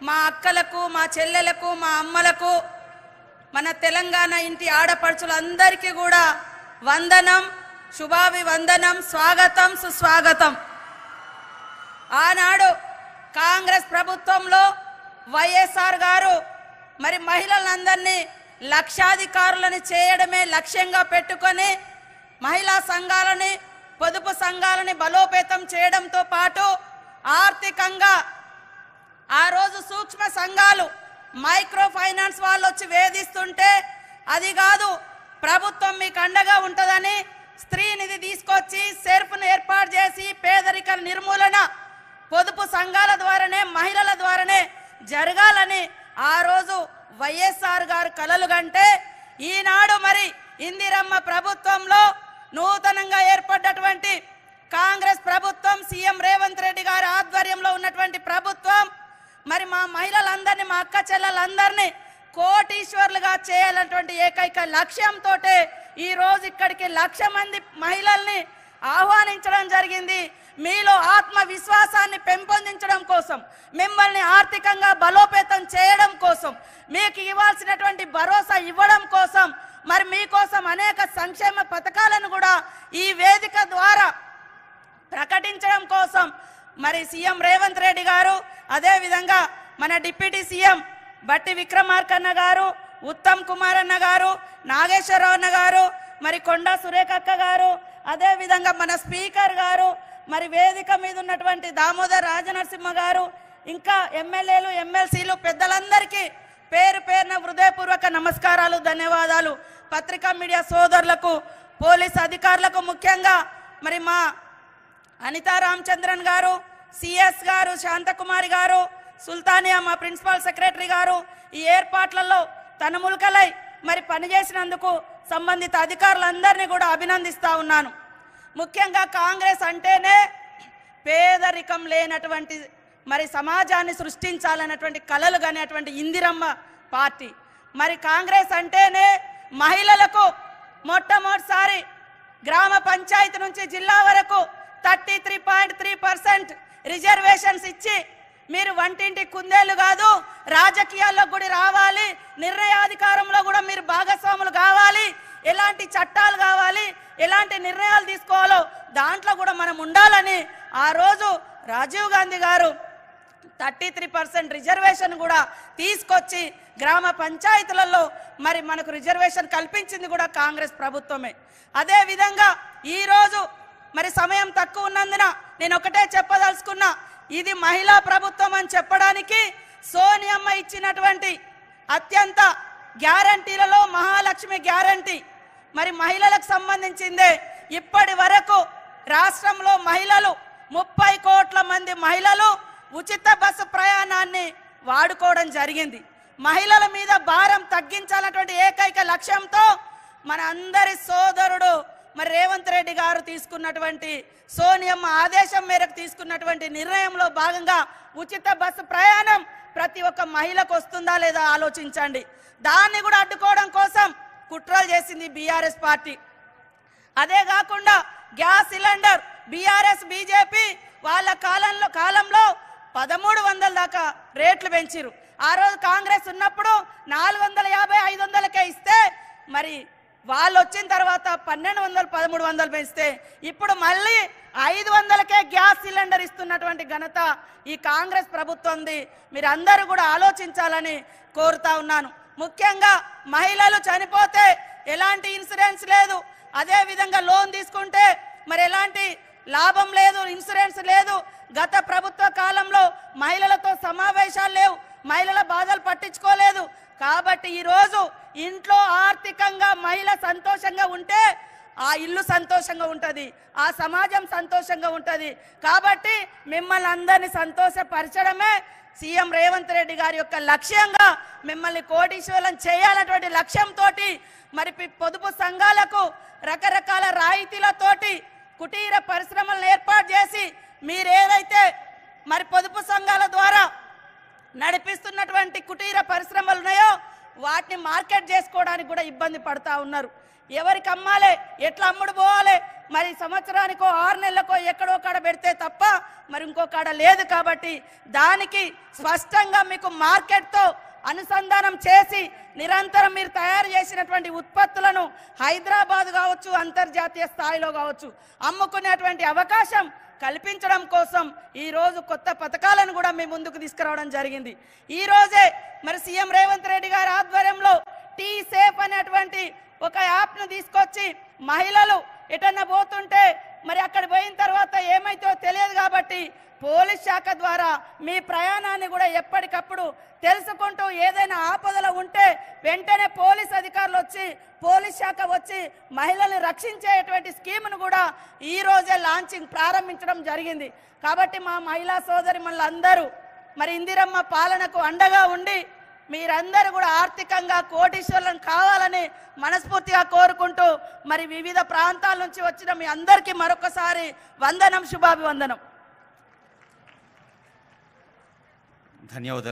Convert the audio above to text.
మా అక్కలకు, మా చెల్లెలకు, మా అమ్మలకు, మన తెలంగాణ ఇంటి ఆడపడుచులందరికీ కూడా వందనం, శుభాభివందనం, స్వాగతం, సుస్వాగతం. ఆనాడు కాంగ్రెస్ ప్రభుత్వంలో వైఎస్ఆర్ గారు మరి మహిళలందరినీ లక్షాధికారులను చేయడమే లక్ష్యంగా పెట్టుకొని మహిళా సంఘాలని, పొదుపు సంఘాలని బలోపేతం చేయడంతో పాటు ఆర్థికంగా ఆ రోజు సూక్ష్మ సంఘాలు, మైక్రో ఫైనాన్స్ వాళ్ళు వచ్చి వేధిస్తుంటే అది కాదు, ప్రభుత్వం మీకు అండగా ఉంటుందని స్త్రీ నిధి తీసుకొచ్చి సెర్ఫ్ను ఏర్పాటు చేసి పేదరిక నిర్మూలన పొదుపు సంఘాల ద్వారానే, మహిళల ద్వారానే జరగాలని ఆ రోజు వైఎస్ఆర్ గారు కలలు కంటే ఈనాడు మరి ఇందిరమ్మ ప్రభుత్వంలో నూతనంగా ఏర్పడ్డటువంటి కాంగ్రెస్ ప్రభుత్వం, సీఎం రేవంత్ రెడ్డి గారి ఆధ్వర్యంలో ఉన్నటువంటి ప్రభుత్వం మరి మా మహిళలందరినీ, మా అక్క చెల్లెలందరినీ కోటీశ్వర్లుగా చేయాలన్నటువంటి ఏకైక లక్ష్యంతో ఈ రోజు ఇక్కడికి 1,00,000 మంది మహిళల్ని ఆహ్వానించడం జరిగింది. మీలో ఆత్మవిశ్వాసాన్ని పెంపొందించడం కోసం, మిమ్మల్ని ఆర్థికంగా బలోపేతం చేయడం కోసం, మీకు ఇవ్వాల్సినటువంటి భరోసా ఇవ్వడం కోసం, మరి మీకోసం అనేక సంక్షేమ పథకాలను కూడా ఈ వేదిక ద్వారా ప్రకటించడం కోసం మరి సీఎం రేవంత్ రెడ్డి గారు, అదే విధంగా మన డిప్యూటీ సీఎం బట్టి విక్రమార్క అన్న గారు, ఉత్తమ్ కుమార్ అన్న గారు, నాగేశ్వరరావు అన్న గారు, మరి కొండా సురేఖక్క గారు, అదే విధంగా మన స్పీకర్ గారు, మరి వేదిక మీద ఉన్నటువంటి దామోదర్ రాజనరసింహ గారు, ఇంకా ఎమ్మెల్యేలు, ఎమ్మెల్సీలు, పెద్దలందరికీ పేరు పేరున హృదయపూర్వక నమస్కారాలు, ధన్యవాదాలు. పత్రికా మీడియా సోదరులకు, పోలీస్ అధికారులకు, ముఖ్యంగా మరి మా అనితా రామచంద్రన్ గారు, సిఎస్ గారు, శాంతకుమారి గారు, సుల్తానియా మా ప్రిన్సిపల్ సెక్రటరీ గారు ఈ ఏర్పాట్లలో తనములకలై మరి పనిచేసినందుకు సంబంధిత అధికారులందరినీ కూడా అభినందిస్తా ఉన్నాను. ముఖ్యంగా కాంగ్రెస్ అంటేనే పేదరికం లేనటువంటి మరి సమాజాన్ని సృష్టించాలన్నటువంటి కలలు కనేటువంటి ఇందిరమ్మ పార్టీ. మరి కాంగ్రెస్ అంటేనే మహిళలకు మొట్టమొదటిసారి గ్రామ పంచాయతీ నుంచి జిల్లా వరకు 33.3% రిజర్వేషన్స్ ఇచ్చి మీరు వంటింటి కుందేలు కాదు, రాజకీయాల్లో కూడా రావాలి, నిర్ణయాధికారంలో కూడా మీరు భాగస్వాములు కావాలి, ఎలాంటి చట్టాలు కావాలి, ఎలాంటి నిర్ణయాలు తీసుకోవాలో దాంట్లో కూడా మనం ఉండాలని ఆ రోజు రాజీవ్ గాంధీ గారు 33% రిజర్వేషన్ కూడా తీసుకొచ్చి గ్రామ పంచాయతీలలో మరి మనకు రిజర్వేషన్ కల్పించింది కూడా కాంగ్రెస్ ప్రభుత్వమే. అదే విధంగా ఈరోజు మరి సమయం తక్కువ ఉన్నందున నేను ఒకటే చెప్పదలుచుకున్నా, ఇది మహిళా ప్రభుత్వం అని చెప్పడానికి సోనియమ్మ ఇచ్చినటువంటి అత్యంత గ్యారంటీలలో మహాలక్ష్మి గ్యారంటీ మరి మహిళలకు సంబంధించిందే. ఇప్పటి వరకు రాష్ట్రంలో మహిళలు 30 కోట్ల మంది మహిళలు ఉచిత బస్సు ప్రయాణాన్ని వాడుకోవడం జరిగింది. మహిళల మీద భారం తగ్గించాలన్నటువంటి ఏకైక లక్ష్యంతో మన అందరి సోదరుడు మరి రేవంత్ రెడ్డి గారు తీసుకున్నటువంటి, సోనియమ్మ ఆదేశం మేరకు తీసుకున్నటువంటి నిర్ణయంలో భాగంగా ఉచిత బస్సు ప్రయాణం ప్రతి ఒక్క మహిళకు వస్తుందా లేదా ఆలోచించండి. దాన్ని కూడా అడ్డుకోవడం కోసం కుట్రలు చేసింది బీఆర్ఎస్ పార్టీ. అదే కాకుండా గ్యాస్ సిలిండర్ బీఆర్ఎస్ బీజేపీ వాళ్ళ కాలంలో 1300 దాకా రేట్లు పెంచారు. ఆ రోజు కాంగ్రెస్ ఉన్నప్పుడు 450, 500కే ఇస్తే మరి వాళ్ళు వచ్చిన తర్వాత 1200, 1300 పెంచితే ఇప్పుడు మళ్ళీ 500కే గ్యాస్ సిలిండర్ ఇస్తున్నటువంటి ఘనత ఈ కాంగ్రెస్ ప్రభుత్వంది. మీరు అందరూ కూడా ఆలోచించాలని కోరుతా ఉన్నాను. ముఖ్యంగా మహిళలు చనిపోతే ఎలాంటి ఇన్సూరెన్స్ లేదు, అదే విధంగా లోన్ తీసుకుంటే మరి ఎలాంటి లాభం లేదు, ఇన్సూరెన్స్ లేదు. గత ప్రభుత్వ కాలంలో మహిళలతో సమావేశాలు లేవు, మహిళల బాధలు పట్టించుకోలేదు. కాబట్టి ఈరోజు ఇంట్లో ఆర్థికంగా మహిళ సంతోషంగా ఉంటే ఆ ఇల్లు సంతోషంగా ఉంటుంది, ఆ సమాజం సంతోషంగా ఉంటుంది. కాబట్టి మిమ్మల్ని అందరినీ సంతోషపరచడమే సీఎం రేవంత్ రెడ్డి గారి యొక్క లక్ష్యంగా, మిమ్మల్ని కోటీశ్వరం చేయాలన్నటువంటి లక్ష్యంతో మరి పొదుపు సంఘాలకు రకరకాల రాయితీలతోటి కుటీర పరిశ్రమలను ఏర్పాటు చేసి మీరేదైతే మరి పొదుపు సంఘాల ద్వారా నడిపిస్తున్నటువంటి కుటీర పరిశ్రమలు ఉన్నాయో వాటిని మార్కెట్ చేసుకోవడానికి కూడా ఇబ్బంది పడతా ఉన్నారు. ఎవరికి అమ్మాలి, ఎట్లా అమ్ముడు పోవాలి, మరి సంవత్సరానికో 6 నెలలకో ఎక్కడో కాడ పెడితే తప్ప మరి ఇంకో కాడ లేదు కాబట్టి దానికి స్పష్టంగా మీకు మార్కెట్తో అనుసంధానం చేసి నిరంతరం మీరు తయారు చేసినటువంటి ఉత్పత్తులను హైదరాబాద్ కావచ్చు అంతర్జాతీయ స్థాయిలో కావచ్చు అమ్ముకునేటువంటి అవకాశం కల్పించడం కోసం ఈ రోజు కొత్త పథకాలను కూడా మీ ముందుకు తీసుకురావడం జరిగింది। ఈ రోజే మరి సీఎం రేవంత్ రెడ్డి గారి ఆధ్వర్యంలో టీ సేఫ్ అనేటువంటి ఒక యాప్ను తీసుకొచ్చి మహిళలు ఎటన్నా పోతుంటే మరి అక్కడ పోయిన తర్వాత ఏమైతే తెలియదు కాబట్టి పోలీస్ శాఖ ద్వారా మీ ప్రయాణాన్ని కూడా ఎప్పటికప్పుడు తెలుసుకుంటూ ఏదైనా ఆపదలో ఉంటే వెంటనే పోలీస్ అధికారులు వచ్చి పోలీస్ శాఖ వచ్చి మహిళల్ని రక్షించేటువంటి స్కీమ్ను కూడా ఈ రోజే లాంచింగ్ ప్రారంభించడం జరిగింది। కాబట్టి మా మహిళా సోదరిమణులందరూ మరి ఇందిరమ్మ పాలనకు అండగా ఉండి మీరందరూ కూడా ఆర్థికంగా కోటీశ్వరులను కావాలని మనస్ఫూర్తిగా కోరుకుంటూ మరి వివిధ ప్రాంతాల నుంచి వచ్చిన మీ అందరికీ మరొకసారి వందనం, శుభాభివందనం। ధన్యవాదాలు।